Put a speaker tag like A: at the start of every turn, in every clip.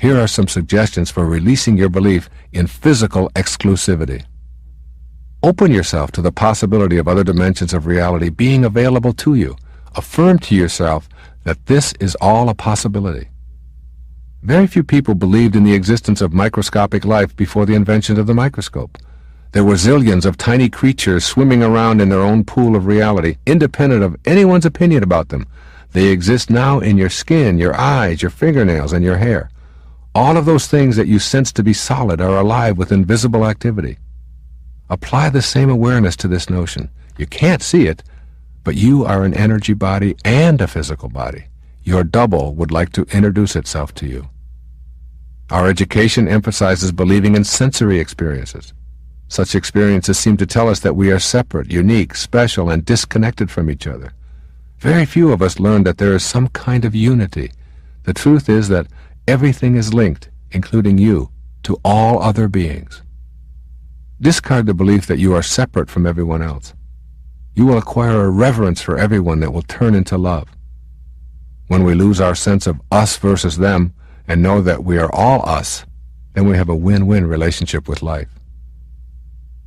A: Here are some suggestions for releasing your belief in physical exclusivity. Open yourself to the possibility of other dimensions of reality being available to you. Affirm to yourself that this is all a possibility. Very few people believed in the existence of microscopic life before the invention of the microscope. There were zillions of tiny creatures swimming around in their own pool of reality, independent of anyone's opinion about them. They exist now in your skin, your eyes, your fingernails, and your hair. All of those things that you sense to be solid are alive with invisible activity. Apply the same awareness to this notion. You can't see it, but you are an energy body and a physical body. Your double would like to introduce itself to you. Our education emphasizes believing in sensory experiences. Such experiences seem to tell us that we are separate, unique, special, and disconnected from each other. Very few of us learn that there is some kind of unity. The truth is that everything is linked, including you, to all other beings. Discard the belief that you are separate from everyone else. You will acquire a reverence for everyone that will turn into love. When we lose our sense of us versus them and know that we are all us, then we have a win-win relationship with life.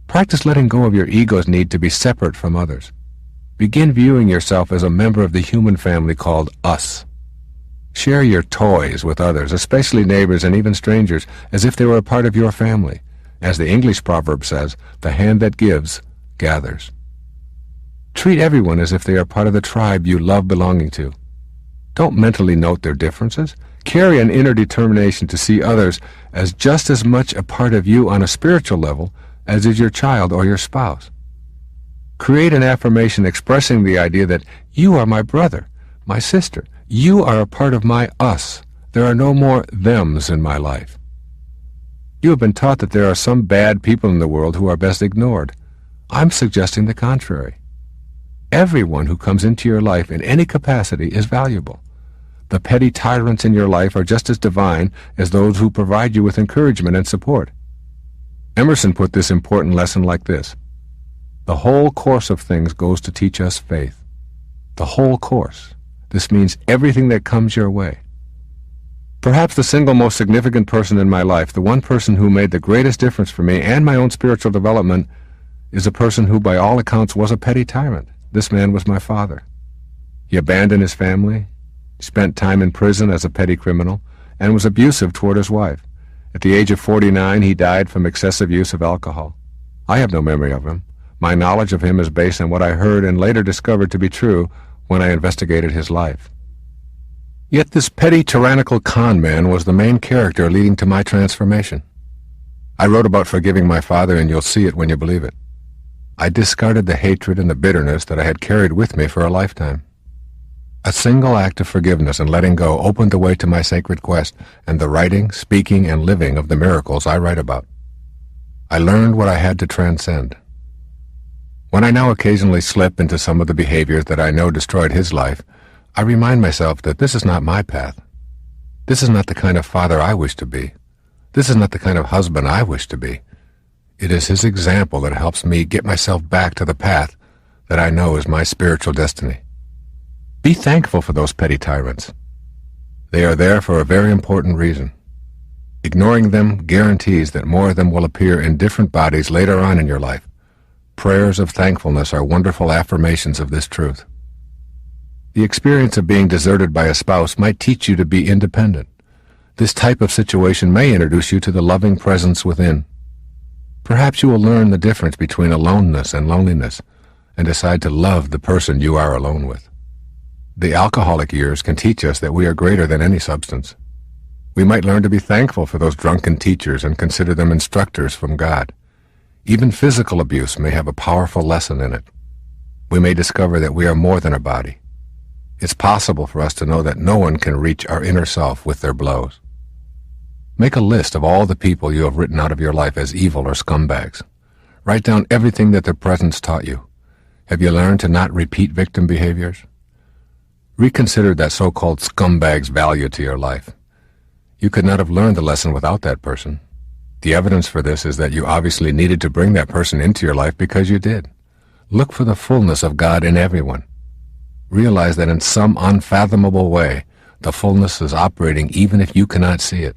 A: Practice letting go of your ego's need to be separate from others. Begin viewing yourself as a member of the human family called us. Share your toys with others, especially neighbors and even strangers, as if they were a part of your family. As the English proverb says, the hand that gives, gathers. Treat everyone as if they are part of the tribe you love belonging to. Don't mentally note their differences. Carry an inner determination to see others as just as much a part of you on a spiritual level as is your child or your spouse. Create an affirmation expressing the idea that you are my brother, my sister. You are a part of my us. There are no more thems in my life. You have been taught that there are some bad people in the world who are best ignored. I'm suggesting the contrary. Everyone who comes into your life in any capacity is valuable. The petty tyrants in your life are just as divine as those who provide you with encouragement and support. Emerson put this important lesson like this: the whole course of things goes to teach us faith. The whole course. This means everything that comes your way. Perhaps the single most significant person in my life, the one person who made the greatest difference for me and my own spiritual development, is a person who by all accounts was a petty tyrant. This man was my father. He abandoned his family, spent time in prison as a petty criminal, and was abusive toward his wife. At the age of 49, he died from excessive use of alcohol. I have no memory of him. My knowledge of him is based on what I heard and later discovered to be true when I investigated his life. Yet this petty, tyrannical con man was the main character leading to my transformation. I wrote about forgiving my father, and you'll see it when you believe it. I discarded the hatred and the bitterness that I had carried with me for a lifetime. A single act of forgiveness and letting go opened the way to my sacred quest and the writing, speaking, and living of the miracles I write about. I learned what I had to transcend. When I now occasionally slip into some of the behaviors that I know destroyed his life, I remind myself that this is not my path. This is not the kind of father I wish to be. This is not the kind of husband I wish to be. It is his example that helps me get myself back to the path that I know is my spiritual destiny. Be thankful for those petty tyrants. They are there for a very important reason. Ignoring them guarantees that more of them will appear in different bodies later on in your life. Prayers of thankfulness are wonderful affirmations of this truth. The experience of being deserted by a spouse might teach you to be independent. This type of situation may introduce you to the loving presence within. Perhaps you will learn the difference between aloneness and loneliness and decide to love the person you are alone with. The alcoholic years can teach us that we are greater than any substance. We might learn to be thankful for those drunken teachers and consider them instructors from God. Even physical abuse may have a powerful lesson in it. We may discover that we are more than a body. It's possible for us to know that no one can reach our inner self with their blows. Make a list of all the people you have written out of your life as evil or scumbags. Write down everything that their presence taught you. Have you learned to not repeat victim behaviors? Reconsider that so-called scumbag's value to your life. You could not have learned the lesson without that person. The evidence for this is that you obviously needed to bring that person into your life because you did. Look for the fullness of God in everyone. Realize that in some unfathomable way, the fullness is operating even if you cannot see it.